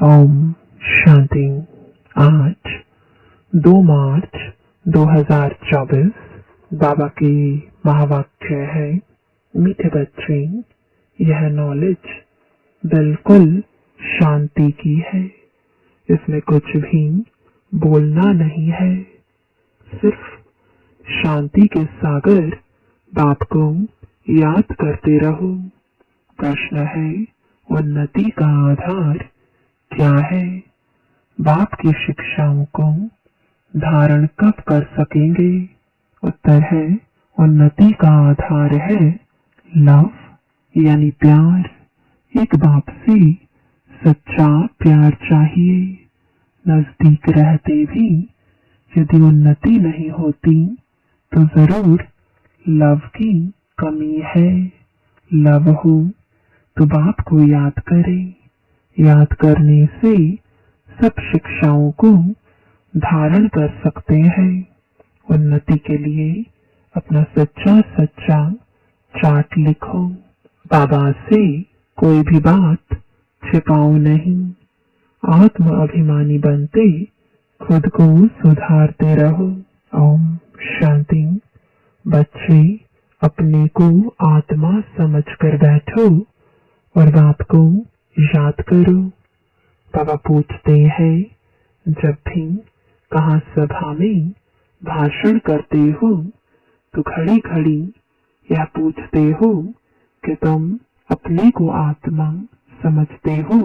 ओम शांति। आज 2 मार्च 2024 बाबा की महावाक्य है, मीठे बच्चे, यह नॉलेज बिल्कुल शांति की है। इसमें कुछ भी बोलना नहीं है, सिर्फ शांति के सागर बाप को याद करते रहो। प्रश्न है, उन्नति का आधार क्या है? बाप की शिक्षाओं को धारण कब कर सकेंगे? उत्तर है, उन्नति का आधार है लव, यानी प्यार। एक बाप से सच्चा प्यार चाहिए। नजदीक रहते भी यदि उन्नति नहीं होती तो जरूर लव की कमी है। लव हो तो बाप को याद करें। याद करने से सब शिक्षाओं को धारण कर सकते हैं। उन्नति के लिए अपना सच्चा चार्ट लिखो। बाबा से कोई भी बात छिपाओ नहीं। आत्म अभिमानी बनते खुद को सुधारते रहो। ओम शांति। बच्चे, अपने को आत्मा समझकर बैठो और बाप को याद करो। बाबा पूछते हैं, जब भी कहाँ सभा में भाषण करते हो तो खड़ी खड़ी यह पूछते हो कि तुम अपने को आत्मा समझते हो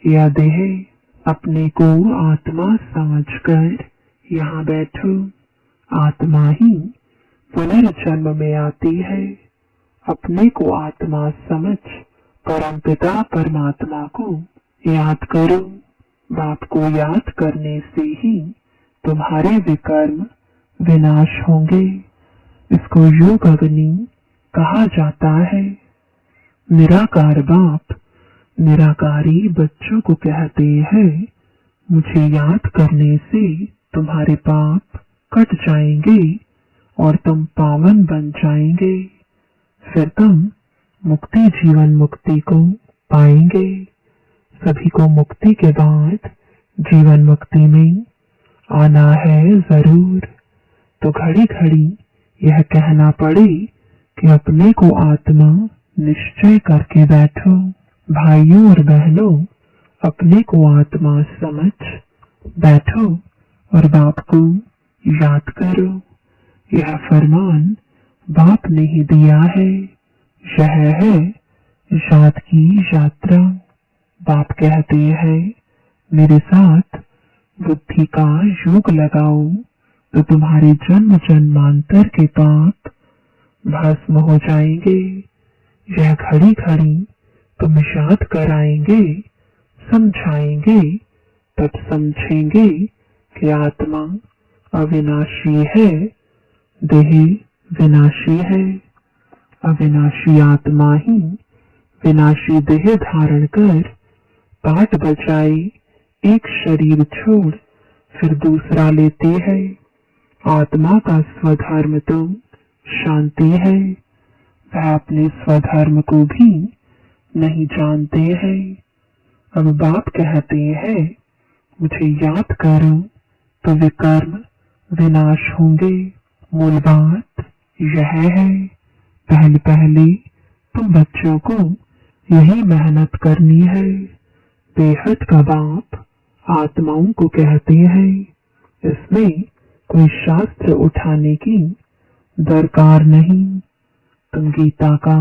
या देह? अपने को आत्मा समझकर यहाँ बैठो। आत्मा ही पुनर्जन्म में आती है। अपने को आत्मा समझ परमपिता परमात्मा को याद करो। बाप को याद करने से ही तुम्हारे विकर्म विनाश होंगे। इसको योग अग्नि कहा जाता है। निराकार बाप निराकारी बच्चों को कहते हैं, मुझे याद करने से तुम्हारे पाप कट जाएंगे और तुम पावन बन जाएंगे। फिर तुम मुक्ति जीवन मुक्ति को पाएंगे। सभी को मुक्ति के बाद जीवन मुक्ति में आना है जरूर। तो घड़ी घड़ी यह कहना पड़े कि अपने को आत्मा निश्चय करके बैठो। भाइयों और बहनों, अपने को आत्मा समझ बैठो और बाप को याद करो। यह फरमान बाप ने ही दिया है। यह है याद की यात्रा। बाप कहते हैं, मेरे साथ बुद्धि का योग लगाओ तो तुम्हारे जन्म जन्मांतर के पाप भस्म हो जाएंगे। यह घड़ी घड़ी तुम याद कराएंगे, समझाएंगे, तब समझेंगे कि आत्मा अविनाशी है, देह विनाशी है। अविनाशी आत्मा ही विनाशी देह धारण कर पाठ बजाए एक शरीर छोड़ फिर दूसरा लेते हैं। आत्मा का स्वधर्म तो शांति है। वह अपने स्वधर्म को भी नहीं जानते हैं। अब बाप कहते हैं, मुझे याद करो तो विकर्म विनाश होंगे। मूल बात यह है, पहले तुम बच्चों को यही मेहनत करनी है। बेहद का बाप आत्माओं को कहते हैं, इसमें कोई शास्त्र उठाने की दरकार नहीं। तुम गीता का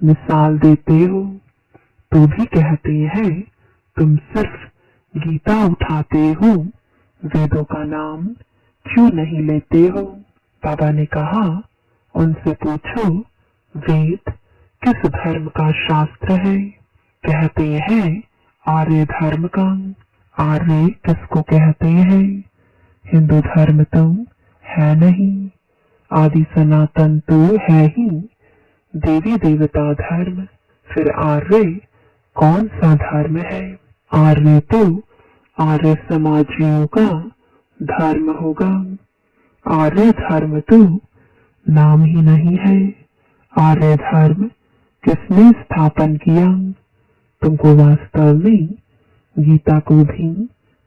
मिसाल देते हो तो भी कहते हैं, तुम सिर्फ गीता उठाते हो, वेदों का नाम क्यों नहीं लेते हो? बाबा ने कहा, उनसे पूछो, वेद किस धर्म का शास्त्र है? कहते हैं आर्य धर्म का। आर्य किसको कहते हैं? हिंदू धर्म तो है नहीं। आदि सनातन तो है ही देवी देवता धर्म। फिर आर्य कौन सा धर्म है? आर्य तो आर्य समाजियों का धर्म होगा। आर्य धर्म तो नाम ही नहीं है। आर्य धर्म किसने स्थापन किया? तुमको वास्तव में गीता को भी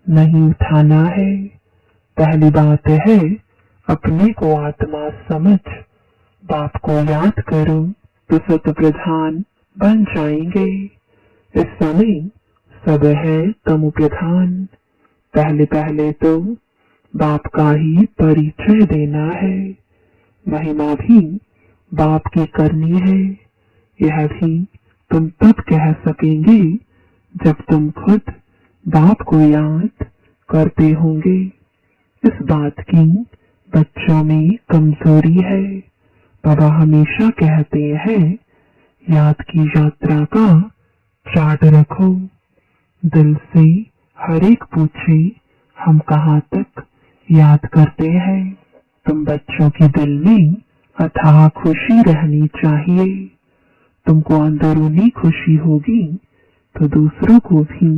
नहीं उठाना है। पहली बात है अपने को आत्मा समझ, बाप को याद करो तो सत प्रधान बन जाएंगे। इस समय सब है तमो प्रधान। पहले पहले तो बाप का ही परिचय देना है। महिमा भी बाप की करनी है। यह भी तुम तब कह सकेंगे जब तुम खुद बाप को याद करते होंगे। इस बात की बच्चों में कमजोरी है। बाबा हमेशा कहते हैं याद की यात्रा का चार्ट रखो। दिल से हर एक पूछे हम कहाँ तक याद करते हैं। तुम बच्चों के दिल में अथाह खुशी रहनी चाहिए। तुमको अंदरूनी खुशी होगी तो दूसरों को भी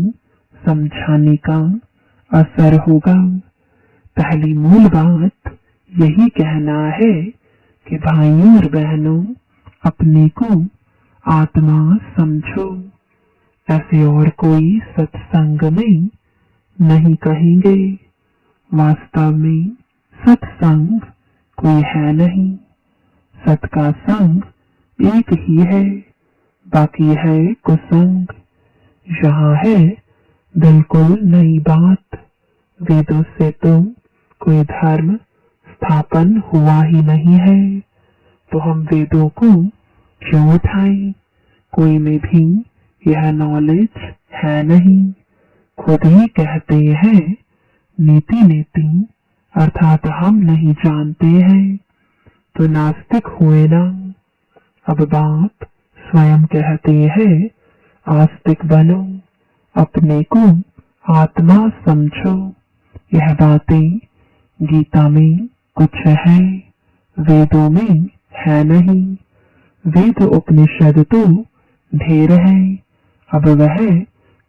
समझाने का असर होगा। पहली मूल बात यही कहना है कि भाइयों और बहनों अपने को आत्मा समझो। ऐसे और कोई सत्संग में नहीं कहेंगे। वास्तव में सत्संग कोई है नहीं। सत का संग एक ही है, बाकी है कुसंग। यहाँ है बिल्कुल नई बात। वेदों से तो कोई धर्म स्थापन हुआ ही नहीं है, तो हम वेदों को क्यों उठाएं? कोई में भी यह नॉलेज है नहीं। खुद ही कहते हैं नीति नीति, अर्थात हम नहीं जानते हैं, तो नास्तिक हुए ना। अब बाप स्वयं कहते हैं आस्तिक बनो, अपने को आत्मा समझो। यह बातें गीता में कुछ है, वेदों में है नहीं। वेद उपनिषद तो ढेर है। अब वह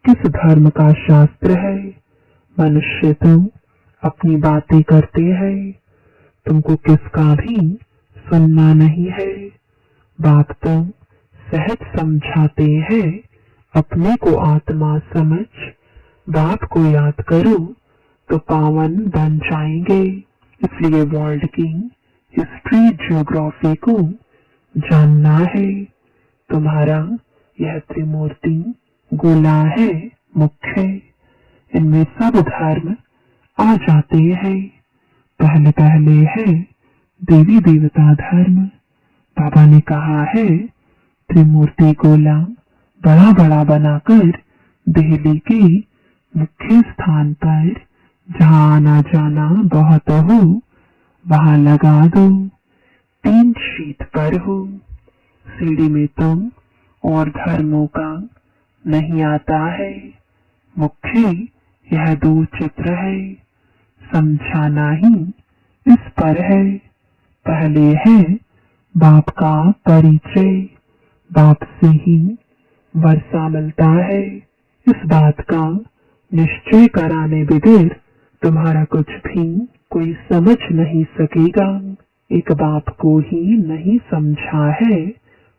किस धर्म का शास्त्र है? मनुष्य तो अपनी बातें करते हैं, तुमको किसका भी सुनना नहीं है। बाप तो सहज समझाते हैं अपने को आत्मा समझ। बाप को याद करो तो पावन बन जाएंगे। इसलिए वर्ल्ड की हिस्ट्री ज्योग्राफी को जानना है। तुम्हारा यह त्रिमूर्ति गोला है मुख्य। इनमें सब धर्म आ जाते हैं। पहले पहले है देवी देवता धर्म। बाबा ने कहा है त्रिमूर्ति गोला बड़ा बड़ा बनाकर दिल्ली के मुख्य स्थान पर जहाँ आना जाना बहुत हो वहां लगा दो। 3 शीट पर हो। सीढ़ी में तुम और धर्मों का नहीं आता है। मुख्य यह 2 चित्र है। समझाना ही इस पर है। पहले है बाप का परिचय। बाप से ही वर्षा मिलता है। इस बात का निश्चय कराने बगैर तुम्हारा कुछ भी कोई समझ नहीं सकेगा। एक बाप को ही नहीं समझा है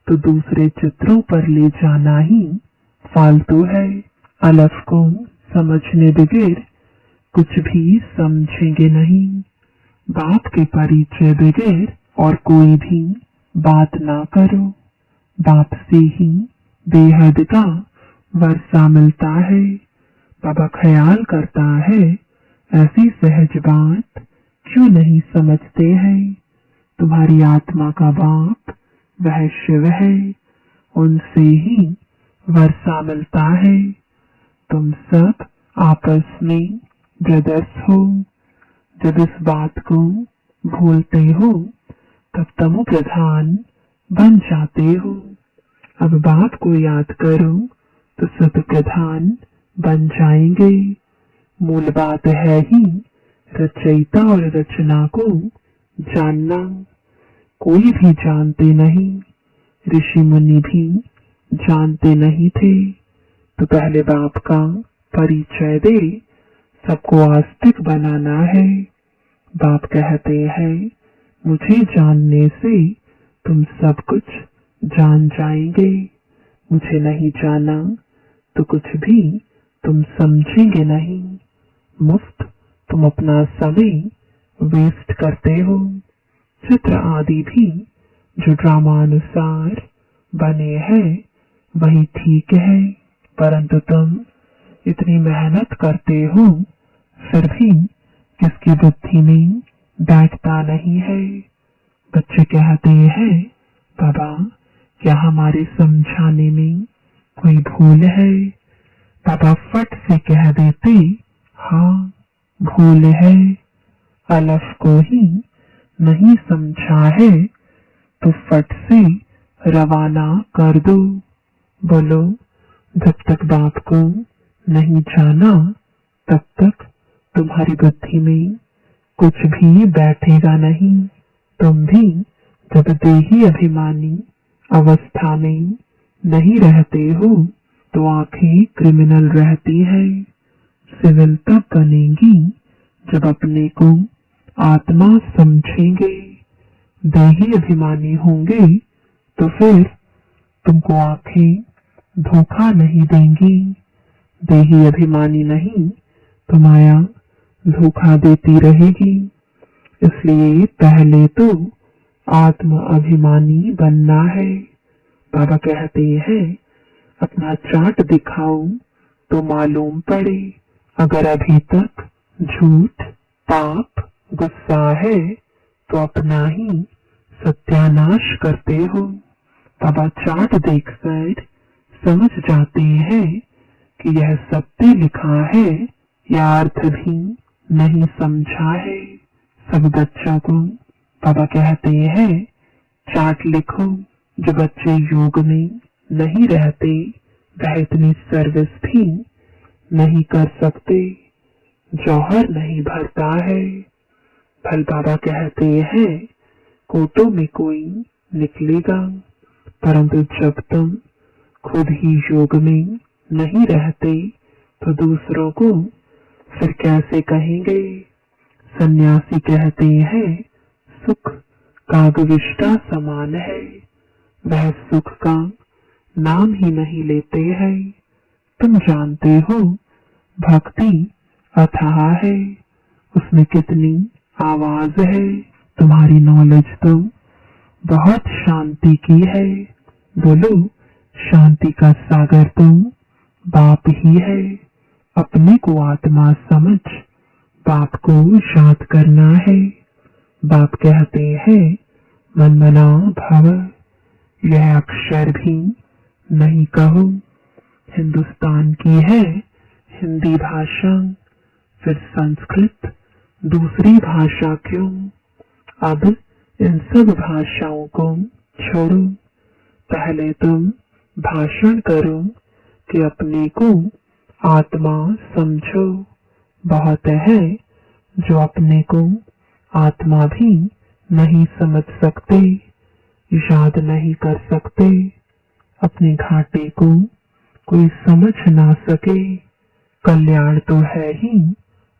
तो दूसरे चित्रों पर ले जाना ही फालतू है। अलफ को समझने बगैर कुछ भी समझेंगे नहीं। बाप के परिचय बगैर और कोई भी बात ना करो। बाप से ही बेहद का वर्षा मिलता है। बाबा ख्याल करता है ऐसी सहज बात क्यों नहीं समझते हैं। तुम्हारी आत्मा का बाप वह शिव है। उनसे ही वर्षा मिलता है। तुम सब आपस में ब्रदर्स हो। जब इस बात को भूलते हो तब तमो प्रधान बन जाते हो। अब बाप को याद करो तो सत प्रधान बन जाएंगे। मूल बात है ही रचयिता और रचना को जानना। कोई भी जानते नहीं। ऋषि मुनि भी जानते नहीं थे। तो पहले बाप का परिचय दे सबको आस्तिक बनाना है। बाप कहते हैं मुझे जानने से तुम सब कुछ जान जाएंगे। मुझे नहीं जाना तो कुछ भी तुम समझेंगे नहीं। मुफ्त तुम अपना समय वेस्ट करते हो। चित्र आदि भी जो ड्रामानुसार बने हैं वही ठीक है, परंतु तुम इतनी मेहनत करते हो फिर भी किसकी बुद्धि में बैठता नहीं है। बच्चे कहते हैं, बाबा क्या हमारे समझाने में कोई भूल है? बाबा फट से कह देते, हाँ भूल है। अलफ को ही नहीं समझा है तो फट से रवाना कर दो। बोलो, जब तक बाप को नहीं जाना तब तक तुम्हारी बुद्धि में कुछ भी बैठेगा नहीं। तुम भी जब देही अभिमानी अवस्था में नहीं रहते हो तो आंखें क्रिमिनल रहती है। सिविल तब बनेंगी जब अपने को आत्मा समझेंगे। देही अभिमानी होंगे तो फिर तुमको आंखें धोखा नहीं देंगी। देही अभिमानी नहीं तो माया धोखा देती रहेगी। इसलिए पहले तो आत्म अभिमानी बनना है। बाबा कहते हैं, अपना चार्ट दिखाओ तो मालूम पड़े। अगर अभी तक झूठ, पाप, गुस्सा है तो अपना ही सत्यानाश करते हो। बाबा चार्ट देखकर समझ जाते हैं कि यह सत्य लिखा है या अर्थ भी नहीं समझा है। सब बच्चों को बाबा कहते हैं, चार्ट लिखो। जो बच्चे योग में नहीं रहते वह इतनी सर्विस भी नहीं कर सकते। जौहर नहीं भरता है। भल बाबा कहते हैं, कोटों में कोई निकलेगा, परंतु जब तुम खुद ही योग में नहीं रहते तो दूसरों को फिर कैसे कहेंगे? सन्यासी कहते हैं, सुख कागविष्टा समान है। वह सुख का नाम ही नहीं लेते हैं। तुम जानते हो भक्ति अथाह है, उसमें कितनी आवाज है। तुम्हारी नॉलेज तो बहुत शांति की है। बोलो, शांति का सागर तो बाप ही है। अपने को आत्मा समझ बाप को याद करना है। बाप कहते हैं, मन मना भव। यह अक्षर भी नहीं कहो। हिंदुस्तान की है हिंदी भाषा, फिर संस्कृत दूसरी भाषा क्यों? अब इन सब भाषाओं को छोड़ो। पहले तुम भाषण करो कि अपने को आत्मा समझो। बहुत है जो अपने को आत्मा भी नहीं समझ सकते, याद नहीं कर सकते। अपने घाटे को कोई समझ ना सके। कल्याण तो है ही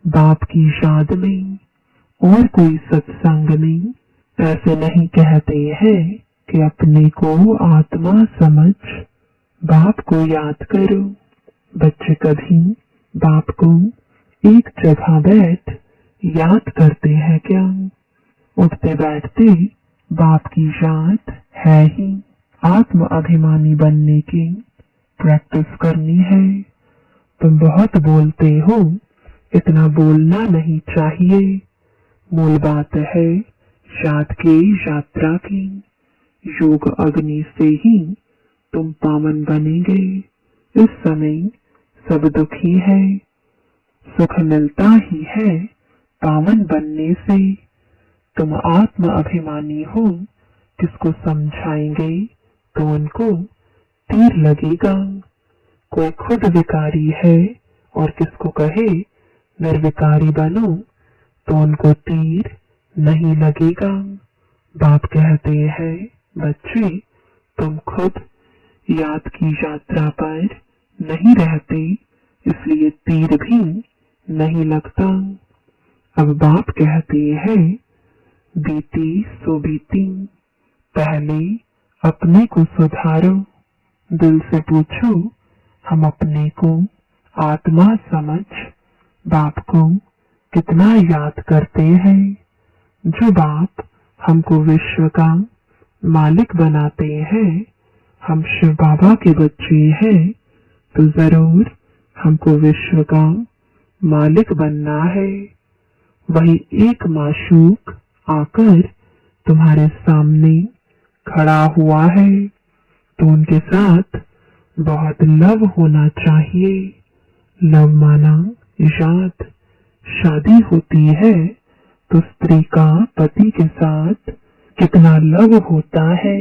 बाप की याद में और कोई सत्संग में। ऐसे नहीं कहते हैं कि अपने को आत्मा समझ बाप को याद करो। बच्चे कभी बाप को एक जगह बैठ याद करते हैं क्या? उठते बैठते बाप की याद है ही। आत्म अभिमानी बनने की प्रैक्टिस करनी है। तुम बहुत बोलते हो, इतना बोलना नहीं चाहिए। मूल बात है याद की यात्रा की। योग अग्नि से ही तुम पावन बनेंगे। इस समय सब दुखी है, सुख मिलता ही है पावन बनने से। तुम आत्म अभिमानी हो, किसको समझाएंगे तो उनको तीर लगेगा। कोई खुद विकारी है और किसको कहे निर्विकारी बनो तो उनको तीर नहीं लगेगा। बाप कहते हैं, बच्चे तुम खुद याद की यात्रा पर नहीं रहते, इसलिए तीर भी नहीं लगता। अब बाप कहते हैं, बीती सो बीती, पहले अपने को सुधारो। दिल से पूछो, हम अपने को आत्मा समझ बाप को कितना याद करते हैं। जो बाप हमको विश्व का मालिक बनाते हैं, हम शिव बाबा के बच्चे हैं, तो जरूर हमको विश्व का मालिक बनना है। वही एक माशूक आकर तुम्हारे सामने खड़ा हुआ है, तो उनके साथ बहुत लव होना चाहिए। लव माना याद। शादी होती है तो स्त्री का पति के साथ कितना लव होता है।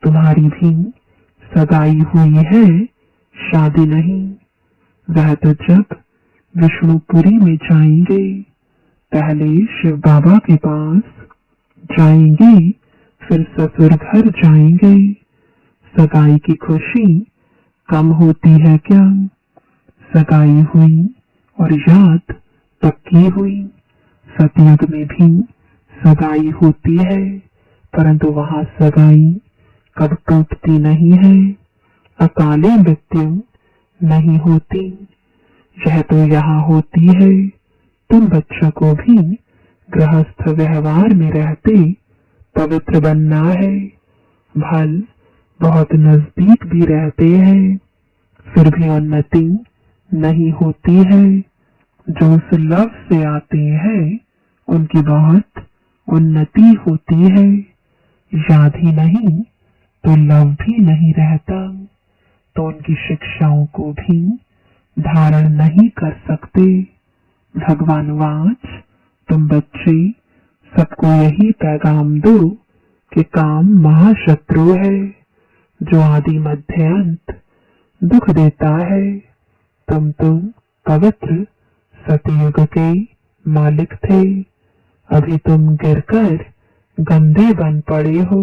तुम्हारी भी सगाई हुई है, शादी नहीं। वह तो जब विष्णुपुरी में जाएंगे, पहले शिव बाबा के पास जाएंगे, फिर ससुर घर जाएंगे। सगाई की खुशी कम होती है क्या? सगाई हुई और याद पक्की हुई। सतयुग में भी सगाई होती है, परंतु वहां सगाई कब टूटती नहीं है। अकाले मृत्यु नहीं होती, यह तो यहाँ होती है। तुम बच्चों को भी गृहस्थ व्यवहार में रहते पवित्र बनना है। भल बहुत नजदीक भी रहते हैं, फिर भी उन्नति नहीं होती है। जो उस लव से आते हैं उनकी बहुत उन्नति होती है। याद ही नहीं तो लव भी नहीं रहता, तो उनकी शिक्षाओं को भी धारण नहीं कर सकते। भगवान वाच तुम बच्चे सबको यही पैगाम दो कि काम महाशत्रु है, जो आदि मध्य अंत दुख देता है। तुम तो पवित्र सतयुग के मालिक थे, अभी तुम गिरकर गंदे बन पड़े हो।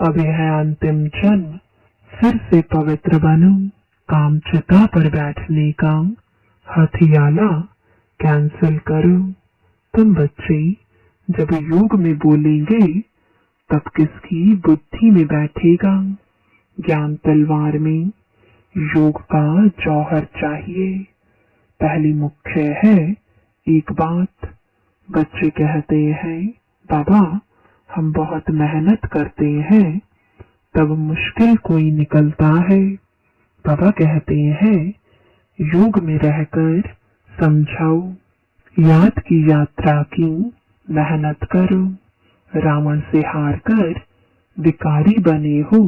अब यह अंतिम जन्म, फिर से पवित्र बनो। कामचिता पर बैठने का हथियाला कैंसिल करो। तुम बच्चे जब योग में बोलेंगे, तब किसकी बुद्धि में बैठेगा? ज्ञान तलवार में योग का जौहर चाहिए। पहली मुख्य है एक बात। बच्चे कहते हैं, बाबा हम बहुत मेहनत करते हैं, तब मुश्किल कोई निकलता है। बाबा कहते हैं, योग में रहकर समझाओ, याद की यात्रा की मेहनत करो। रावण से हार कर विकारी बने हो,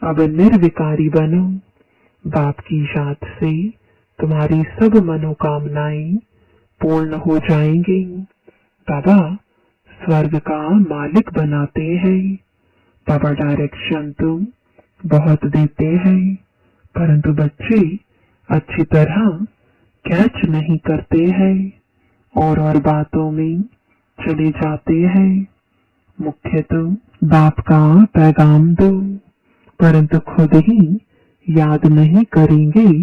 अब निर्विकारी बनो। बाप की याद से तुम्हारी सब मनोकामनाएं पूर्ण हो जाएंगी। बाबा स्वर्ग का मालिक बनाते हैं। बाबा डायरेक्शन तो बहुत देते हैं, परंतु बच्चे अच्छी तरह कैच नहीं करते हैं और बातों में चले जाते हैं। मुख्य तो बाप का पैगाम दो, परंतु खुद ही याद नहीं करेंगे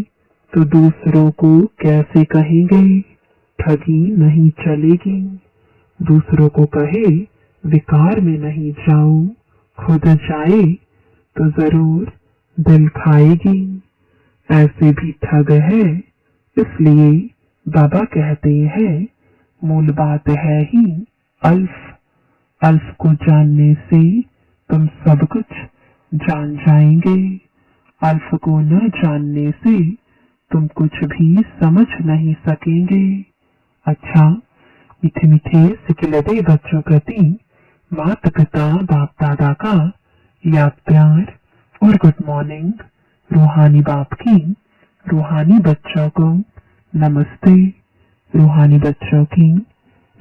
तो दूसरों को कैसे कहेंगे? ठगी नहीं चलेगी। दूसरों को कहे विकार में नहीं जाओ, खुद जाए तो जरूर दिल खाएगी। ऐसे भी ठग है, इसलिए बाबा कहते हैं मूल बात है ही अल्फ। अल्फ को जानने से तुम सब कुछ जान जाएंगे। अल्फ को न जानने से तुम कुछ भी समझ नहीं सकेंगे। अच्छा, मीठे मीठे सिकिलदे बच्चों प्रति माता पिता बाप दादा का याद प्यार और गुड मॉर्निंग। रूहानी बाप की रूहानी बच्चों को नमस्ते। रूहानी बच्चों की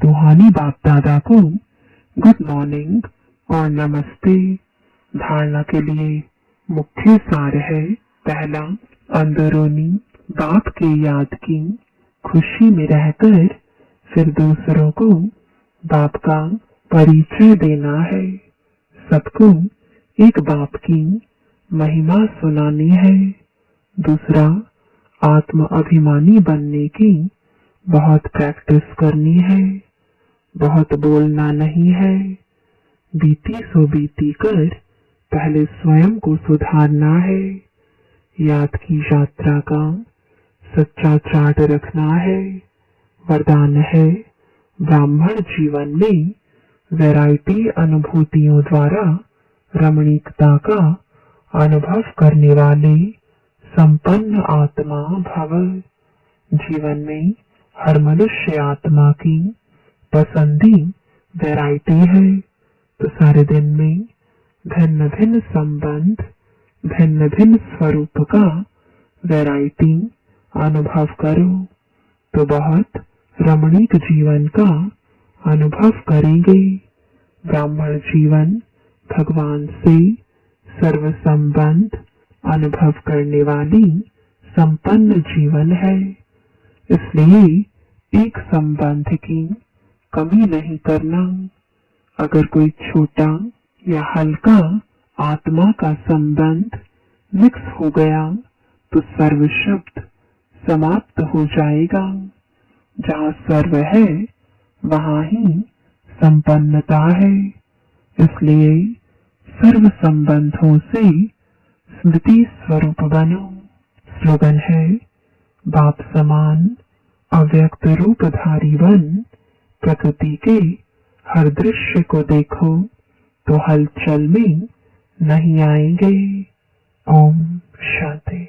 रूहानी बाप दादा को गुड मॉर्निंग और नमस्ते। धारणा के लिए मुख्य सार है, पहला, अंदरूनी बाप के याद की खुशी में रहकर फिर दूसरों को बाप का परिचय देना है। सबको एक बाप की महिमा सुनानी है। दूसरा, आत्म अभिमानी बनने की बहुत प्रैक्टिस करनी है। बहुत बोलना नहीं है। बीती सो बीती कर पहले स्वयं को सुधारना है। याद की यात्रा का सच्चा चार्ट रखना है। वरदान है, ब्राह्मण जीवन में वैरायटी अनुभूतियों द्वारा रमणीकता का अनुभव करने वाले संपन्न आत्मा भव। जीवन में हर मनुष्य आत्मा की पसंदी वैरायटी है, तो सारे दिन में भिन्न भिन्न संबंध, भिन्न भिन्न स्वरूप का वैरायटी अनुभव करो, तो बहुत रमणीक जीवन का अनुभव करेंगे। ब्राह्मण जीवन भगवान से सर्व संबंध अनुभव करने वाली संपन्न जीवन है, इसलिए एक संबंध की कमी नहीं करना। अगर कोई छोटा या हल्का आत्मा का संबंध मिक्स हो गया तो सर्व शब्द समाप्त हो जाएगा। जहाँ सर्व है वहाँ ही संपन्नता है, इसलिए सर्व संबंधों से स्मृति स्वरूप बनो। स्लोगन है, बाप समान अव्यक्त रूपधारी बन, प्रकृति के हर दृश्य को देखो तो हलचल में नहीं आएंगे। ओम शांति।